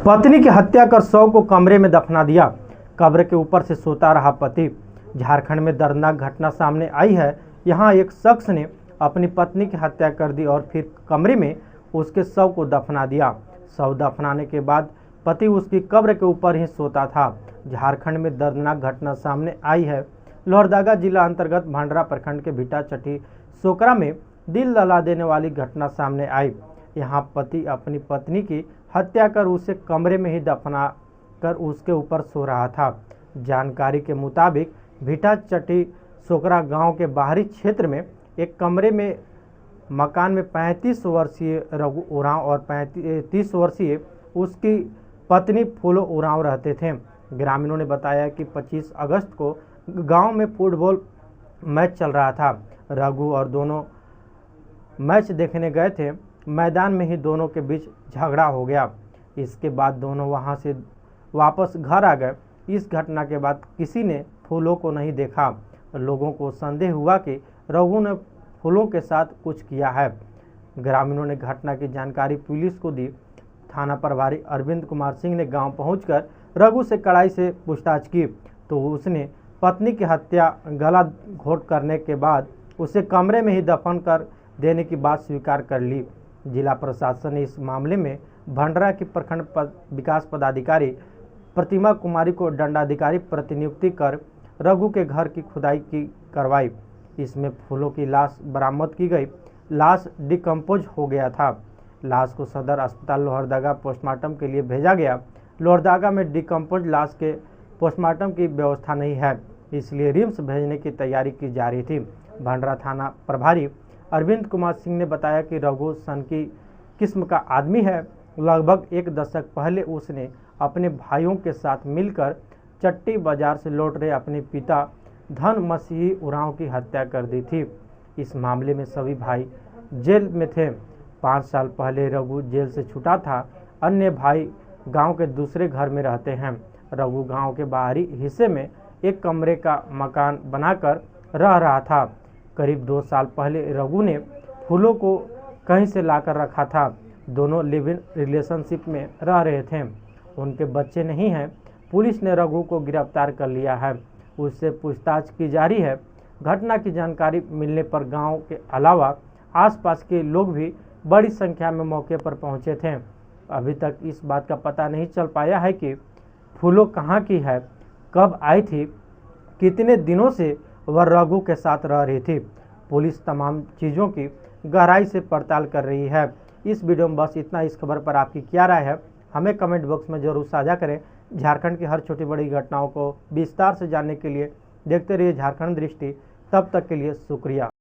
पत्नी की हत्या कर शव को कमरे में दफना दिया। कब्र के ऊपर से सोता रहा पति। झारखंड में दर्दनाक घटना सामने आई है। यहां एक शख्स ने अपनी पत्नी की हत्या कर दी और फिर कमरे में उसके शव को दफना दिया। शव दफनाने के बाद पति उसकी कब्र के ऊपर ही सोता था। झारखंड में दर्दनाक घटना सामने आई है। लोहरदगा जिला अंतर्गत भांडरा प्रखंड के भिटा चट्टी सोकरा में दिल दहला देने वाली घटना सामने आई। यहाँ पति अपनी पत्नी की हत्या कर उसे कमरे में ही दफना कर उसके ऊपर सो रहा था। जानकारी के मुताबिक भिटा चट्टी सोकरा गांव के बाहरी क्षेत्र में एक कमरे में मकान में 35 वर्षीय रघु उरांव और 30 वर्षीय उसकी पत्नी फूलो उरांव रहते थे। ग्रामीणों ने बताया कि 25 अगस्त को गांव में फुटबॉल मैच चल रहा था। रघु और दोनों मैच देखने गए थे। मैदान में ही दोनों के बीच झगड़ा हो गया। इसके बाद दोनों वहां से वापस घर आ गए। इस घटना के बाद किसी ने फूलों को नहीं देखा। लोगों को संदेह हुआ कि रघु ने फूलों के साथ कुछ किया है। ग्रामीणों ने घटना की जानकारी पुलिस को दी। थाना प्रभारी अरविंद कुमार सिंह ने गांव पहुंचकर रघु से कड़ाई से पूछताछ की तो उसने पत्नी की हत्या गला घोट करने के बाद उसे कमरे में ही दफन कर देने की बात स्वीकार कर ली। जिला प्रशासन ने इस मामले में भांडरा की प्रखंड विकास पदाधिकारी प्रतिमा कुमारी को दंडाधिकारी प्रतिनियुक्ति कर रघु के घर की खुदाई की करवाई। इसमें फूलों की लाश बरामद की गई। लाश डिकम्पोज हो गया था। लाश को सदर अस्पताल लोहरदगा पोस्टमार्टम के लिए भेजा गया। लोहरदगा में डिकम्पोज लाश के पोस्टमार्टम की व्यवस्था नहीं है, इसलिए रिम्स भेजने की तैयारी की जा रही थी। भांडरा थाना प्रभारी अरविंद कुमार सिंह ने बताया कि रघु सन की किस्म का आदमी है। लगभग एक दशक पहले उसने अपने भाइयों के साथ मिलकर चट्टी बाजार से लौट रहे अपने पिता धन मसीह उरांव की हत्या कर दी थी। इस मामले में सभी भाई जेल में थे। 5 साल पहले रघु जेल से छूटा था। अन्य भाई गांव के दूसरे घर में रहते हैं। रघु गांव के बाहरी हिस्से में एक कमरे का मकान बनाकर रह रहा था। करीब 2 साल पहले रघु ने फूलों को कहीं से लाकर रखा था। दोनों लिव इन रिलेशनशिप में रह रहे थे। उनके बच्चे नहीं हैं। पुलिस ने रघु को गिरफ्तार कर लिया है। उससे पूछताछ की जा रही है। घटना की जानकारी मिलने पर गांव के अलावा आसपास के लोग भी बड़ी संख्या में मौके पर पहुंचे थे। अभी तक इस बात का पता नहीं चल पाया है कि फूलों कहां की है, कब आई थी, कितने दिनों से वह रघु के साथ रह रही थी। पुलिस तमाम चीज़ों की गहराई से पड़ताल कर रही है। इस वीडियो में बस इतना। इस खबर पर आपकी क्या राय है, हमें कमेंट बॉक्स में जरूर साझा करें। झारखंड की हर छोटी बड़ी घटनाओं को विस्तार से जानने के लिए देखते रहिए झारखंड दृष्टि। तब तक के लिए शुक्रिया।